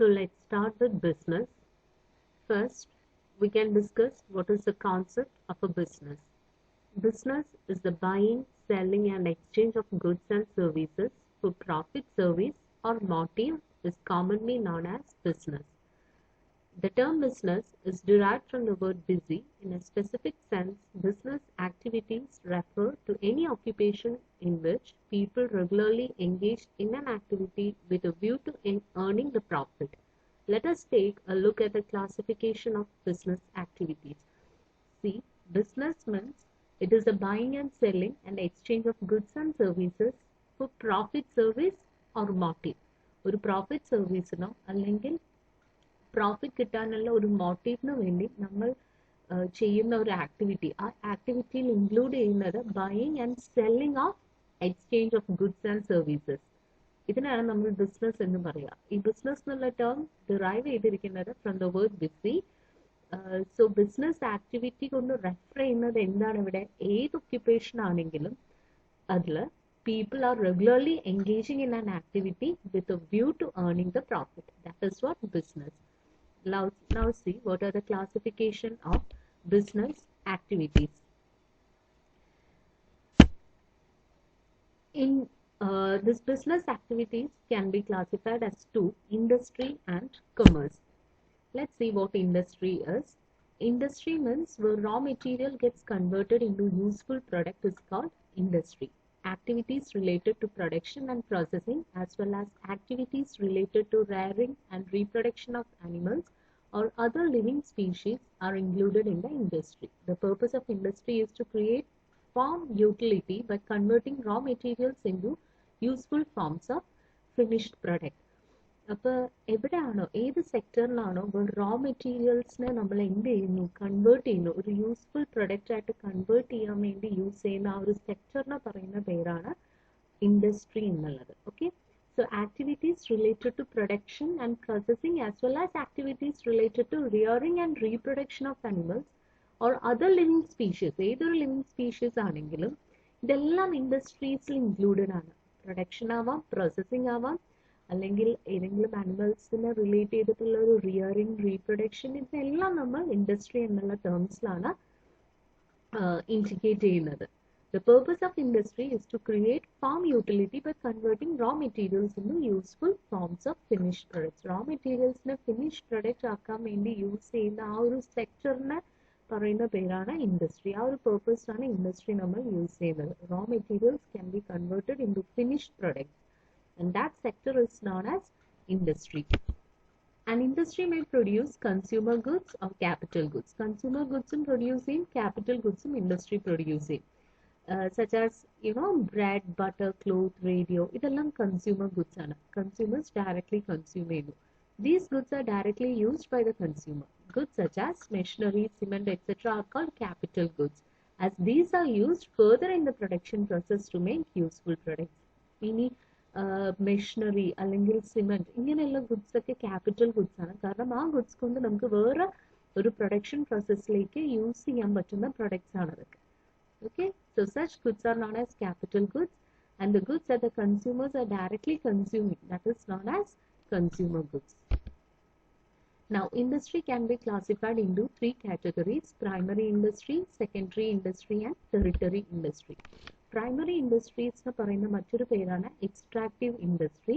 So let's start with business. First, we can discuss what is the concept of a business. Business is the buying, selling, and exchange of goods and services for profit, service, or motive is commonly known as business. The term business is derived from the word busy. In a specific sense, business activities refer to any occupation in which people regularly engage in an activity with a view to earning the profit. Let us take a look at the classification of business activities. See, business means it is the buying and selling and exchange of goods and services for profit, service, or motive. ഒരു profit സർവീസിനോ അല്ലെങ്കിൽ profit കിട്ടാനുള്ള ഒരു മോട്ടീവിന് വേണ്ടി നമ്മൾ ചെയ്യുന്ന ഒരു activity, ആ ആക്ടിവിറ്റിയിൽ ഇൻക്ലൂഡ് ചെയ്യുന്നത് buying and selling of exchange of goods and services. ഇതിനാണ് നമ്മൾ ബിസിനസ് എന്ന് പറയുക. ഈ ബിസിനസ് എന്നുള്ള ടേം ഡിറൈവ് ചെയ്തിരിക്കുന്നത് from the word busy. So business activity കൊണ്ട് റെഫർ ചെയ്യുന്നത് എന്താണ്? ഇവിടെ ഏത് ഒക്യുപ്പേഷൻ ആണെങ്കിലും അതിൽ people are regularly engaging in an activity with a view to earning the profit. That is what business. Now see what are the classification of business activities. In this business activities can be classified as two: industry and commerce. Let's see what industry is. Industry means where raw material gets converted into useful product is called industry. Activities related to production and processing as well as activities related to rearing and reproduction of animals or other living species are included in the industry. The purpose of industry is to create farm utility by converting raw materials into useful forms of finished product. അപ്പോൾ എവിടെയാണോ, ഏത് സെക്ടറിലാണോ raw മെറ്റീരിയൽസിനെ നമ്മൾ എന്ത് ചെയ്യുന്നു, convert ചെയ്യുന്നു, ഒരു useful product ആയിട്ട് convert ചെയ്യാൻ വേണ്ടി യൂസ് ചെയ്യുന്ന ആ ഒരു സെക്ടറിനെ പറയുന്ന പേരാണ് ഇൻഡസ്ട്രി എന്നുള്ളത്. Okay, so activities related to production and processing as well as activities related to rearing and reproduction of animals or other living species, ഏതൊരു ലിവിങ് സ്പീഷീസ് ആണെങ്കിലും ഇതെല്ലാം ഇൻഡസ്ട്രീസിൽ ഇൻക്ലൂഡഡ് ആണ്. പ്രൊഡക്ഷൻ ആവാം, പ്രോസസിങ് ആവാം, അല്ലെങ്കിൽ ഏതെങ്കിലും ആനിമൽസിനെ റിലേറ്റ് ചെയ്തിട്ടുള്ള ഒരു റിയറിംഗ്, റീപ്രൊഡക്ഷൻ, ഇതെല്ലാം നമ്മൾ ഇൻഡസ്ട്രി എന്നുള്ള ടേംസിലാണ് ഇൻഡിക്കേറ്റ് ചെയ്യുന്നത്. The purpose of industry is to create farm utility by converting raw materials into useful forms of finished products. Raw materials നെ finished product ആക്കാൻ വേണ്ടി യൂസ് ചെയ്യുന്ന ആ ഒരു സെക്ടറിനെ പറയുന്ന പേരാണ് ഇൻഡസ്ട്രി. ആ ഒരു purpose ആണ് ഇൻഡസ്ട്രി നമ്മൾ യൂസ് ചെയ്യുന്നത്. Raw materials can be converted into finished products. And that sector is known as industry. An industry may produce consumer goods or capital goods. Consumer goods producing, capital goods industry producing, such as bread, butter, cloth, radio. ഇതെല്ലാം consumer goods ആണ്. Consumers directly consume ചെയ്യുന്നു. These goods are directly used by the consumer. Goods such as machinery, cement, etc. are called capital goods, as these are used further in the production process to make useful products. ഇനി machinery അല്ലെങ്കിൽ cement, ഇങ്ങനെയുള്ള goods ഒക്കെ capital goods ആണ്. കാരണം ആ goods കൊണ്ട് നമുക്ക് വേറെ ഒരു പ്രൊഡക്ഷൻ പ്രോസസ്സിലേക്ക് യൂസ് ചെയ്യാൻ പറ്റുന്ന പ്രൊഡക്ട്സ് ആണ് അതൊക്കെ. Okay, so such goods are known as capital goods, and the goods that the consumers are directly consuming, that is known as consumer goods. Now, industry can be classified into three categories: primary industry, secondary industry, and tertiary industry. Primary industries എന്ന് പറയുന്ന മറ്റൊരു പേരാണ് extractive industry.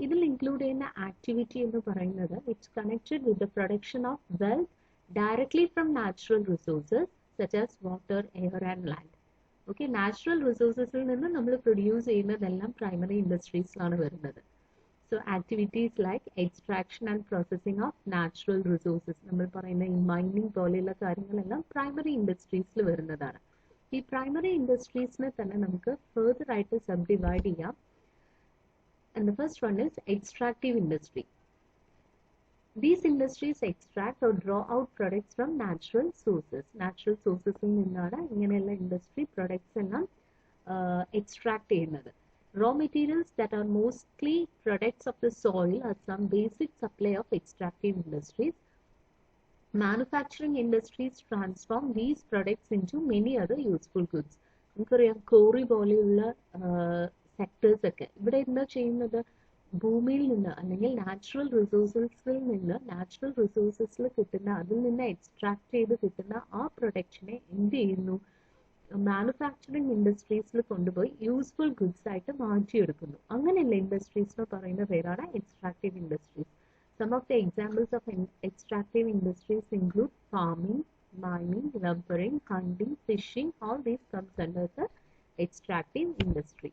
ഇതിൽ include ചെയ്യുന്ന activity എന്ന് പറയുന്നത് it's connected with the production of wealth directly from natural resources such as water, air and land. Okay, natural റിസോഴ്സസിൽ നിന്ന് നമ്മൾ പ്രൊഡ്യൂസ് ചെയ്യുന്നതെല്ലാം പ്രൈമറി ഇൻഡസ്ട്രീസിലാണ് വരുന്നത്. So activities like extraction and processing of natural resources, നമ്മൾ പറയുന്ന ഈ മൈനിങ് പോലെയുള്ള കാര്യങ്ങളെല്ലാം പ്രൈമറി ഇൻഡസ്ട്രീസിൽ വരുന്നതാണ്. ഈ പ്രൈമറി ഇൻഡസ്ട്രീസിനെ തന്നെ നമുക്ക് ഫർദർ ആയിട്ട് സബ് ഡിവൈഡ് ചെയ്യാം. And the first one is extractive industry. These industries extract or draw out products from natural sources. Natural sources നിന്നാണ് ഇങ്ങനെയുള്ള ഇൻഡസ്ട്രി പ്രൊഡക്ട്സ് എല്ലാം എക്സ്ട്രാക്ട് ചെയ്യുന്നത്. Raw materials that are mostly products of the soil are some basic supply of extractive industries. Manufacturing industries transform these products into many other useful goods. നമുക്കറിയാം quarry പോലെയുള്ള sectors ഒക്കെ ഇവിടെ എന്താ ചെയ്യുന്നത്, ഭൂമിയിൽ നിന്ന് അല്ലെങ്കിൽ നാച്ചുറൽ റിസോഴ്സസിൽ കിട്ടുന്ന അതിൽ നിന്ന് എക്സ്ട്രാക്ട് ചെയ്ത് കിട്ടുന്ന ആ പ്രൊഡക്റ്റിനെ എന്ത് ചെയ്യുന്നു, മാനുഫാക്ചറിങ് ഇൻഡസ്ട്രീസിൽ കൊണ്ടുപോയി യൂസ്ഫുൾ ഗുഡ്സ് ആയിട്ട് മാറ്റിയെടുക്കുന്നു. അങ്ങനെയുള്ള ഇൻഡസ്ട്രീസിന് പറയുന്ന പേരാണ് extractive industries. Some of the examples of extractive industries include farming, mining, lumbering, hunting, fishing. All these comes under the extractive industry.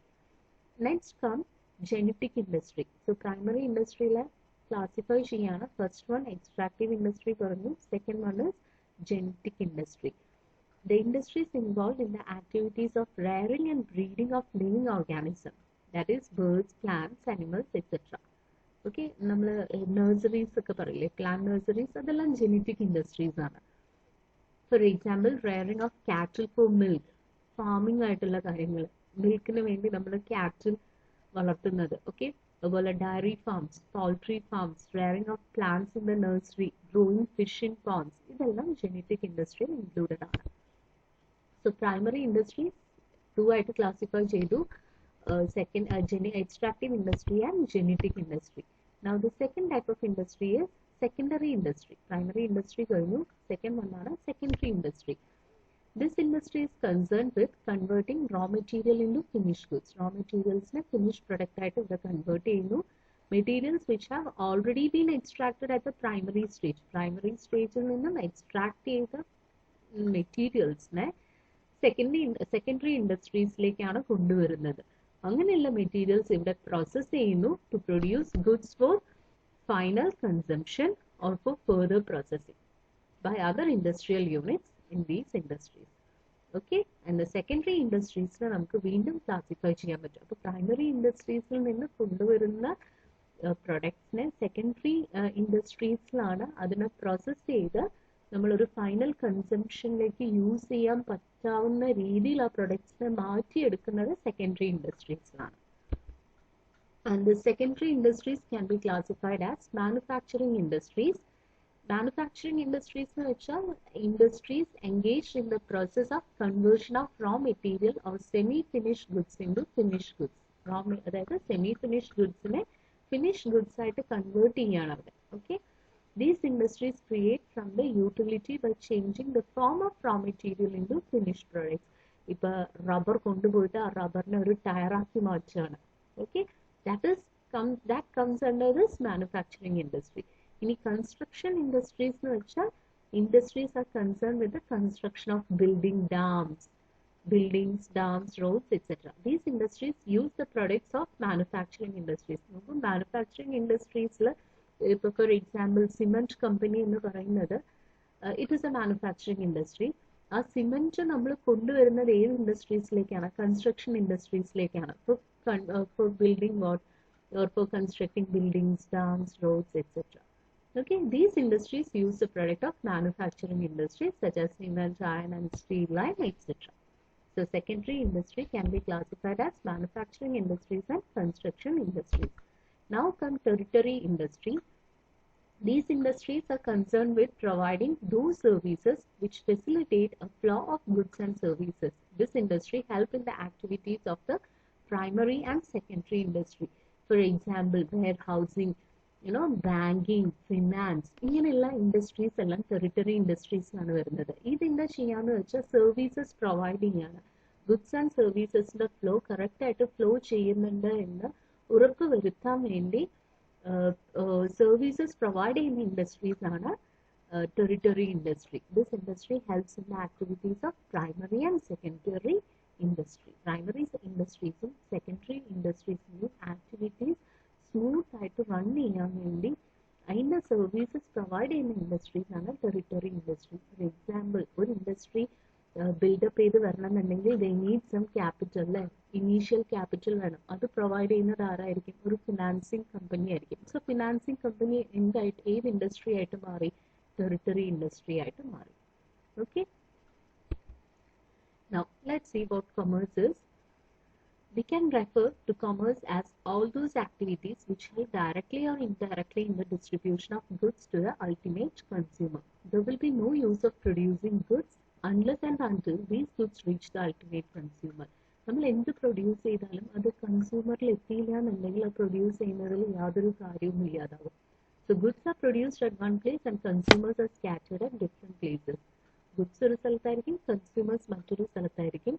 Next comes genetic industry. So primary industry la classify cheyana. First one extractive industry paranu. Second one is genetic industry. The industries involved in the activities of rearing and breeding of living organisms, that is birds, plants, animals, etc. Okay, നമ്മൾ nurseries ഒക്കെ പറയില്ലേ, plant nurseries, അതെല്ലാം genetic industries ആണ്. For example rearing of cattle for milk, farming ആയിട്ടുള്ള കാര്യങ്ങൾ, മിൽക്കിന് വേണ്ടി നമ്മൾ കാറ്റിൽ വളർത്തുന്നത്. ഓക്കെ, അതുപോലെ dairy farms, poultry farms, rearing of plants in the nursery, growing fish in ponds, ഇതെല്ലാം ജെനറ്റിക് ഇൻഡസ്ട്രിയിൽ ഇൻക്ലൂഡഡ് ആണ്. സോ പ്രൈമറി ഇൻഡസ്ട്രീസ് ടു ആയിട്ട് ക്ലാസിഫൈ ചെയ്തു. Second, extractive industry and genetic industry. Now the second type of industry is secondary industry. Primary industry കഴിഞ്ഞു, second one ആണ് secondary industry. This industry is concerned with converting raw material into finished goods. Raw materials നെ finished product ആയിട്ട് ഇവിടെ convert ചെയ്യുന്നു. Materials which have already been extracted at the primary stage. Primary stage ൽ നിന്നും extract ചെയ്ത materials നെ secondary industries-ലേക്കാണ് കൊണ്ടുവരുന്നത്. അങ്ങനെയുള്ള മെറ്റീരിയൽസ് ഇവിടെ പ്രോസസ് ചെയ്യുന്നു to produce goods for final consumption or for further processing by other industrial units in these industries. Okay, and secondary ഇൻഡസ്ട്രീസിനെ നമുക്ക് വീണ്ടും ക്ലാസിഫൈ ചെയ്യാൻ പറ്റും. അപ്പോൾ പ്രൈമറി ഇൻഡസ്ട്രീസിൽ നിന്ന് കൊണ്ടുവരുന്ന പ്രൊഡക്ട്സിനെ സെക്കൻഡറി ഇൻഡസ്ട്രീസിലാണ് അതിനെ പ്രോസസ് ചെയ്ത് നമ്മളൊരു ഫൈനൽ കൺസംഷനിലേക്ക് യൂസ് ചെയ്യാൻ പറ്റാവുന്ന രീതിയിൽ ആ പ്രൊഡക്ട്സിനെ മാറ്റിയെടുക്കുന്നത് സെക്കൻഡറി ഇൻഡസ്ട്രീസിലാണ്. And the secondary industries can be classified as manufacturing industries. Manufacturing industries എന്ന് വെച്ചാൽ industries engaged in the process of conversion of raw material or semi finished goods in to finished goods. അതായത് semi finished ഗുഡ്സിനെ finished goods ആയിട്ട് convert ചെയ്യാണ് അവിടെ. Okay, these industries create from the utility by changing the form of raw material into finished products. ഇപ്പൊ rubber കൊണ്ടുപോയിട്ട് ആ റബ്ബറിനെ ഒരു ടയറാക്കി മാറ്റുകയാണ്. Okay, that comes under this manufacturing industry. ഇനി കൺസ്ട്രക്ഷൻ ഇൻഡസ്ട്രീസ് എന്ന് വെച്ചാൽ industries are concerned with the construction of buildings, dams, roads, etc. These industries use the products of manufacturing industries. Manufacturing industries for example cement company എന്ന് പറയുന്നത് it is a manufacturing industry. ആ cement നമ്മൾ കൊണ്ടുവരുന്നത് ഏത് ഇൻഡസ്ട്രീസിലേക്കാണ്? Construction ഇൻഡസ്ട്രീസിലേക്കാണ്. for building what or for constructing buildings, dams, roads, etc. Okay, these industries use the product of manufacturing industries such as cement, iron and steel line, etc. So secondary industry can be classified as manufacturing industries and construction industries. Now come tertiary industry. These industries are concerned with providing those services which facilitate a flow of goods and services. This industry helps in the activities of the primary and secondary industry. For example, warehousing, banking, finance. ഇങ്ങനെയുള്ള industries എല്ലാം territory ഇൻഡസ്ട്രീസിലാണ് വരുന്നത്. ഇതെന്താ ചെയ്യാന്ന് വെച്ചാൽ services providing ആണ്. Goods and സർവീസസിന്റെ flow correct ആയിട്ട് ഫ്ലോ ചെയ്യുന്നുണ്ട് എന്ന് ഉറപ്പ് വരുത്താൻ വേണ്ടി സർവീസസ് പ്രൊവൈഡ് ചെയ്യുന്ന ഇൻഡസ്ട്രീസ് ആണ് territory industry. This industry helps in the activities of primary and secondary industry. Primary ഇൻഡസ്ട്രീസും സെക്കൻഡറി ഇൻഡസ്ട്രീസിന്റെയും ആക്ടിവിറ്റീസ് സ്മൂത്ത് ആയിട്ട് റൺ ചെയ്യാൻ വേണ്ടി അതിൻ്റെ സർവീസസ് പ്രൊവൈഡ് ചെയ്യുന്ന ഇൻഡസ്ട്രീസ് ആണ് ടെറിട്ടറി ഇൻഡസ്ട്രി. ഫോർ എക്സാമ്പിൾ, ഒരു ഇൻഡസ്ട്രി ബിൽഡപ്പ് ചെയ്ത് വരണമെന്നുണ്ടെങ്കിൽ ദേ നീഡ് സം ക്യാപിറ്റൽ, അല്ലേ? ഇനീഷ്യൽ ക്യാപിറ്റൽ വേണം. അത് പ്രൊവൈഡ് ചെയ്യുന്നത് ആരായിരിക്കും? ഒരു ഫിനാൻസിങ് കമ്പനി ആയിരിക്കും. സോ ഫിനാൻസിങ് കമ്പനി ഏത് ഇൻഡസ്ട്രി ആയിട്ട് മാറി? ടെറിട്ടറി ഇൻഡസ്ട്രി ആയിട്ട് മാറി. Okay, now let's see what commerce is. We can refer to commerce as all those activities which help directly or indirectly in the distribution of goods to the ultimate consumer. There will be no use of producing goods unless and until these goods reach the ultimate consumer. നമ്മൾ എന്ത് produce ചെയ്താലും അത് കൺസ്യൂമറിൽ എത്തിയില്ല എന്നുണ്ടെങ്കിൽ അത് produce ചെയ്യുന്നതിൽ യാതൊരു കാര്യവും ഇല്ലാതാവും. So goods are produced at one place and consumers are scattered at different places. Goods ഒരു സ്ഥലത്തായിരിക്കും, കൺസ്യൂമേഴ്സ് മറ്റൊരു സ്ഥലത്തായിരിക്കും.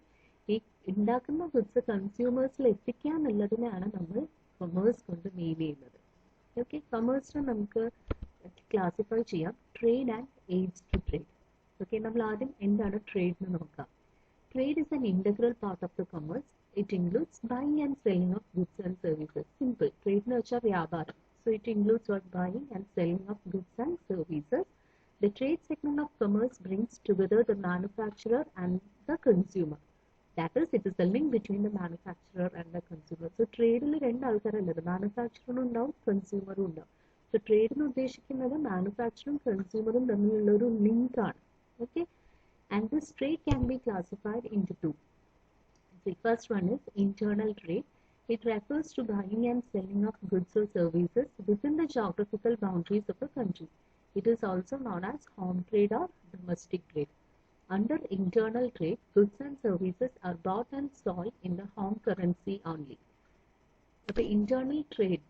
ഈ ഉണ്ടാക്കുന്ന ഗുഡ്സ് കൺസ്യൂമേഴ്സിൽ എത്തിക്കുക എന്നുള്ളതിനാണ് നമ്മൾ കൊമേഴ്സ് കൊണ്ട് മീൻ ചെയ്യുന്നത്. ഓക്കെ, കൊമേഴ്സിനെ നമുക്ക് ക്ലാസിഫൈ ചെയ്യാം trade and aids to trade. Okay, നമ്മൾ ആദ്യം എന്താണ് ട്രേഡ് എന്ന് നോക്കാം. Trade is an integral part of the commerce. It includes buying and selling of goods and services. Simple. Trade എന്ന് വെച്ചാൽ വ്യാപാരം. So it includes what buying and selling of goods and services. The trade segment of commerce brings together the manufacturer and the consumer. That is, it is the link between the manufacturer and the consumer. So ട്രേഡിൽ രണ്ട് ആൾക്കാരല്ലത്, മാനുഫാക്ചറും ഉണ്ടാവും കൺസ്യൂമറും ഉണ്ടാവും. So trade എന്ന് ഉദ്ദേശിക്കുന്നത് മാനുഫാക്ചറും കൺസ്യൂമറും തമ്മിലുള്ള ഒരു link ആണ്. Okay, and this trade can be classified into two. The first one is internal trade. It refers to buying and selling of goods or services within the geographical boundaries of a country. It is also known as home trade or domestic trade. Under internal trade, goods and services are bought and sold in the home currency only. The internal trade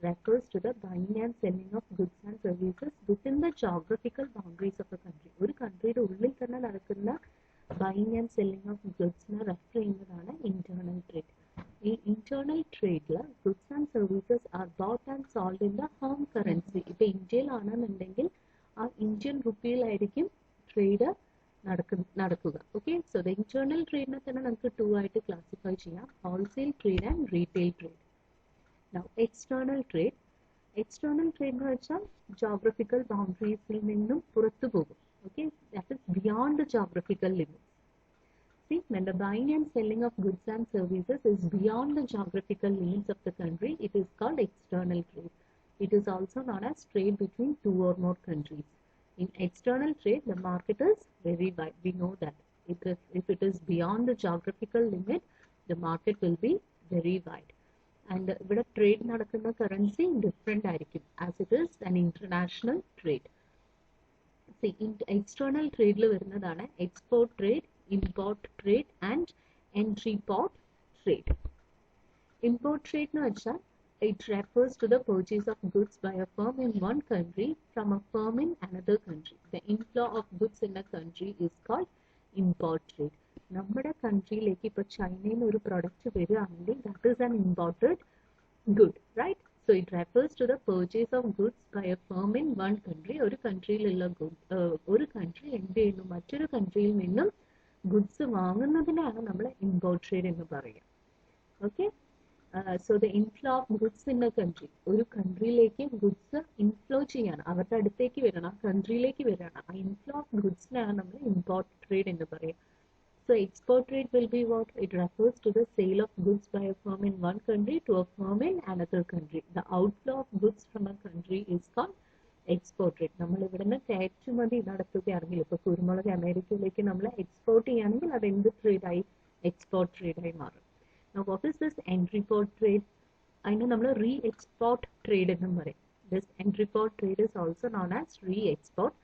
refers to the buying and selling of goods and services within the geographical boundaries of a country. ഒരു കൺട്രിയുടെ ഉള്ളിൽ തന്നെ നടക്കുന്ന buying and selling of goods refer ചെയ്യുന്നതാണ് internal trade. ഈ internal trade goods and services are bought and sold in the home currency. ഇപ്പൊ ഇന്ത്യയിലാണെന്നുണ്ടെങ്കിൽ ആ Indian റുപ്പിയിലായിരിക്കും trade നടക്കുക. Okay, so the internal ട്രേഡിനെ തന്നെ നമുക്ക് ടു ആയിട്ട് ക്ലാസിഫൈ ചെയ്യാം, wholesale trade and retail trade. Now external trade. External trade എന്ന് വെച്ചാൽ geographical ബൗണ്ടറീസിൽ നിന്നും പുറത്തു പോകും. Okay, that is beyond the geographical limits. See, when the buying and selling of goods and services is beyond the geographical limits of the country, it is called external trade. It is also known as trade between two or more countries. In external trade, the market is very wide. We know that. If it is beyond the geographical limit, the market will be very wide. And ഇവിടെ trade നടക്കുന്ന currency different ആയിരിക്കും as it is an international trade. See, in external trade വരുന്നതാണ് export trade, import trade and entry port trade. Import trade എന്ന് വെച്ചാൽ it refers to the purchase of goods by a firm in one country from a firm in another country. The inflow of goods in a country is called import trade. നമ്മുടെ കൺട്രിയിലേക്ക് ഇപ്പൊ ചൈനയിൽ നിന്ന് ഒരു product വരികയാണെങ്കിൽ that is an imported good, right? So it refers to the purchase of goods by a firm in one country. ഒരു കൺട്രിയിലുള്ള ഒരു country എന്ത് ചെയ്യുന്നു, മറ്റൊരു കൺട്രിയിൽ നിന്നും ഗുഡ്സ് വാങ്ങുന്നതിനാണ് നമ്മൾ ഇമ്പോർട്ട് ട്രേഡ് എന്ന് പറയുക. Okay, so the inflow of goods in a country, ഒരു കൺട്രിയിലേക്ക് ഗുഡ്സ് ഇൻഫ്ലോ ചെയ്യാണ്, അവരുടെ അടുത്തേക്ക് വരണം, കൺട്രിയിലേക്ക് വരണം. ആ ഇൻഫ്ലോ ഓഫ് ഗുഡ്സിനാണ് നമ്മൾ ഇമ്പോർട്ട് ട്രേഡ് എന്ന് പറയുക. So export trade will be what? It refers to the sale of goods by a firm in one country to a firm in another country. The outflow of goods from a country is called export trade. നമ്മൾ ഇവിടുന്ന് കയറ്റുമതി നടത്തുകയാണെങ്കിൽ, ഇപ്പൊ കുരുമുളക് അമേരിക്കയിലേക്ക് നമ്മൾ export ചെയ്യുകയാണെങ്കിൽ അത് എന്ത് ട്രേഡായി? എക്സ്പോർട്ട് ട്രേഡായി മാറും. Now what is this entry port trade? അതിനെ നമ്മൾ re-export trade എന്നും പറയും. This entry port trade is also known as re-export.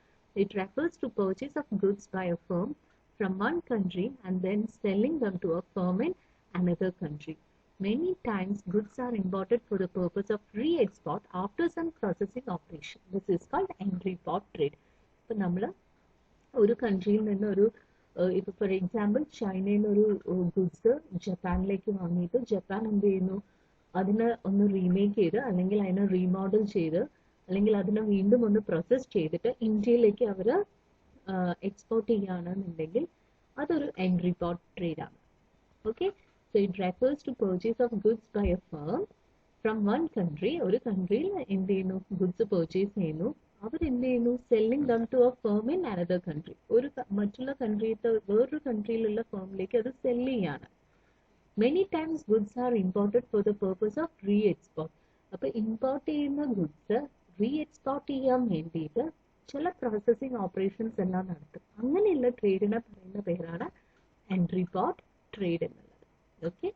It refers to purchase of goods by a firm from one country and then selling them to a firm in another country. Many times goods are imported for the purpose of re-export after some processing operation. This is called entry port trade. ഇപ്പൊ നമ്മൾ ഒരു കൺട്രിയിൽ നിന്ന് ഒരു ഇപ്പൊ for example ചൈനയിൽ നിന്ന് ഒരു goods ജപ്പാനിലേക്ക് വാങ്ങിയിട്ട് ജപ്പാൻ എന്ത് ചെയ്യുന്നു, അതിനെ ഒന്ന് റീമേക്ക് ചെയ്ത് അല്ലെങ്കിൽ അതിനെ റീമോഡൽ ചെയ്ത് അല്ലെങ്കിൽ അതിനെ വീണ്ടും ഒന്ന് പ്രോസസ് ചെയ്തിട്ട് ഇന്ത്യയിലേക്ക് അവർ എക്സ്പോർട്ട് ചെയ്യുകയാണെന്നുണ്ടെങ്കിൽ അതൊരു എൻട്രി പോർട്ട് ട്രേഡ് ആണ്. Okay, so it refers to purchase of goods by a firm from one country. ഒരു കൺട്രിയിൽ എന്ത് ചെയ്യുന്നു, ഗുഡ്സ് പർച്ചേസ് ചെയ്യുന്നു, അവരെന്ത് ചെയ്യുന്നു, selling them to a firm in another country. ഒരു മറ്റുള്ള കൺട്രിയിലത്തെ വേറൊരു കൺട്രിയിലുള്ള ഫേമിലേക്ക് അത് സെല്ല് ചെയ്യാണ്. Many times goods are imported for the purpose of re export. അപ്പൊ ഇമ്പോർട്ട് ചെയ്യുന്ന ഗുഡ്സ് റീ എക്സ്പോർട്ട് ചെയ്യാൻ വേണ്ടിയിട്ട് ചില പ്രോസസ്സിംഗ് ഓപ്പറേഷൻസ് എല്ലാം നടത്തും. അങ്ങനെയുള്ള ട്രേഡിനെ പറയുന്ന പേരാണ് എൻട്രി പോർട്ട് ട്രേഡ് എന്നുള്ളത്. Okay,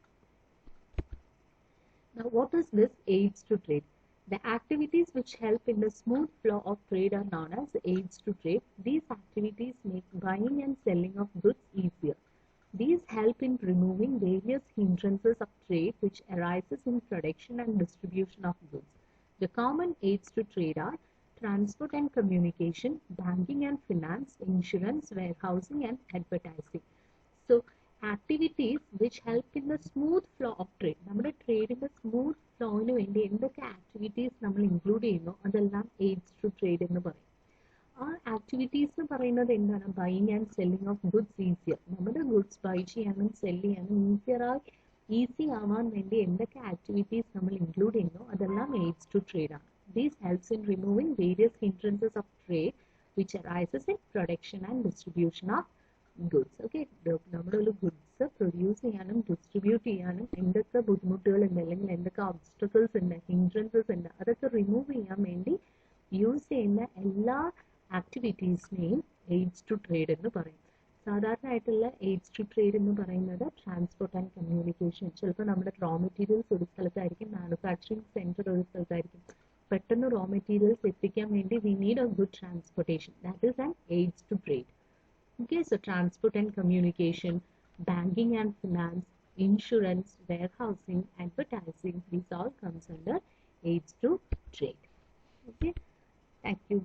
now what is this aids to trade? The activities which help in the smooth flow of trade are known as aids to trade. These activities make buying and selling of goods easier. These help in removing various hindrances of trade which arises in production and distribution of goods. The common aids to trade are transport and communication, banking and finance, insurance, warehousing and advertising. So activities which help in the smooth flow of trade. നമ്മുടെ ട്രേഡിന്റെ smooth ഫ്ലോയിന് വേണ്ടി എന്തൊക്കെ activities നമ്മൾ include ചെയ്യുന്നു അതെല്ലാം aids to trade എന്ന് പറയും. ആ activities എന്ന് പറയുന്നത് എന്താണ്? Buying and selling of goods easier. നമ്മുടെ ഗുഡ്സ് ബൈ ചെയ്യാനും സെല് ചെയ്യാനും ഈസി ആവാൻ വേണ്ടി എന്തൊക്കെ ആക്ടിവിറ്റീസ് നമ്മൾ ഇൻക്ലൂഡ് ചെയ്യുന്നു അതെല്ലാം എയ്ഡ്സ് ടു ട്രേഡ് ആണ്. This helps in removing various hindrances of trade which arises in production and distribution of goods. Okay, നമ്മുടെ ഒരു ഗുഡ്സ് പ്രൊഡ്യൂസ് ചെയ്യാനും ഡിസ്ട്രിബ്യൂട്ട് ചെയ്യാനും എന്തൊക്കെ ബുദ്ധിമുട്ടുകൾ ഉണ്ട് അല്ലെങ്കിൽ എന്തൊക്കെ ഒബ്സ്റ്റക്കിൾസ് ഉണ്ട്, ഹിൻഡ്രൻസസ് ഉണ്ട്, അതൊക്കെ റിമൂവ് ചെയ്യാൻ വേണ്ടി യൂസ് ചെയ്യുന്ന എല്ലാ ആക്ടിവിറ്റീസിനെയും എയ്ഡ്സ് ടു ട്രേഡ് എന്ന് പറയും. സാധാരണയായിട്ടുള്ള എയ്ഡ്സ് ടു ട്രേഡ് എന്ന് പറയുന്നത് ട്രാൻസ്പോർട്ട് ആൻഡ് കമ്മ്യൂണിക്കേഷൻ. ചിലപ്പോൾ നമ്മുടെ റോ മെറ്റീരിയൽസ് ഒരു സ്ഥലത്തായിരിക്കും, മാനുഫാക്ചറിങ് സെന്റർ ഒരു സ്ഥലത്തായിരിക്കും. പെട്ടെന്ന് റോ മെറ്റീരിയൽസ് എത്തിക്കാൻ വേണ്ടി we need a good transportation. That is an aids to trade. Okay, so transport and communication, banking and finance, insurance, warehousing, advertising, these all comes under aids to trade. Okay, thank you.